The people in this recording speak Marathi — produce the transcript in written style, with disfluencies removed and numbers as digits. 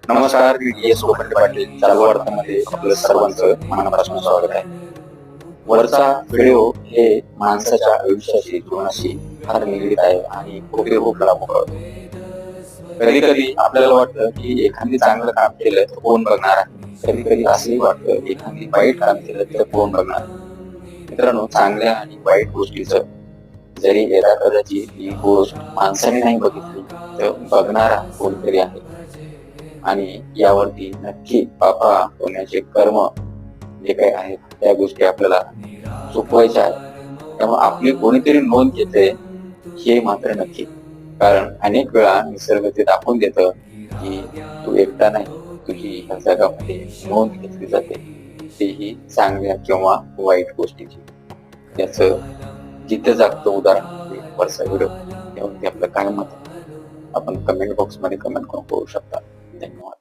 नमस्कार, मी डी एस कोकंडे पाटील. चालू वार्तामध्ये आपलं सर्वांचं मनापासून स्वागत आहे. वरचा व्हिडिओ हे माणसाच्या आयुष्याशी जीवनाशी फार निगडीत आहे आणि खूप लागू पडतो. कधी कधी आपल्याला वाटतं की एखादी चांगलं काम केलं तर कोण बघणार आहे. कधी कधी असंही वाटतं एखादी वाईट काम केलं तर कोण बघणार. मित्रांनो, चांगल्या आणि वाईट गोष्टीचं जरी यदा कदाचित ही गोष्ट माणसाने नाही बघितली तर बघणारा कोणतरी आहे. आणि यावरती नक्की पापा होण्याचे कर्म जे काही आहेत त्या गोष्टी आपल्याला चुकवायच्या आहेत. त्यामुळे आपली कोणीतरी नोंद घेते हे मात्र नक्की. कारण अनेक वेळा निसर्ग ते दाखवून देतं की तू एकटा नाही, तुझी ह्या जगामध्ये नोंद घेतली जाते, तेही चांगल्या किंवा वाईट गोष्टीची. याच जिथे जागतं उदाहरण म्हणजे वरचा व्हिडिओ. त्यावरती आपलं काय मत आहे आपण कमेंट बॉक्स मध्ये कमेंट करून कळू शकता. धन्यवाद.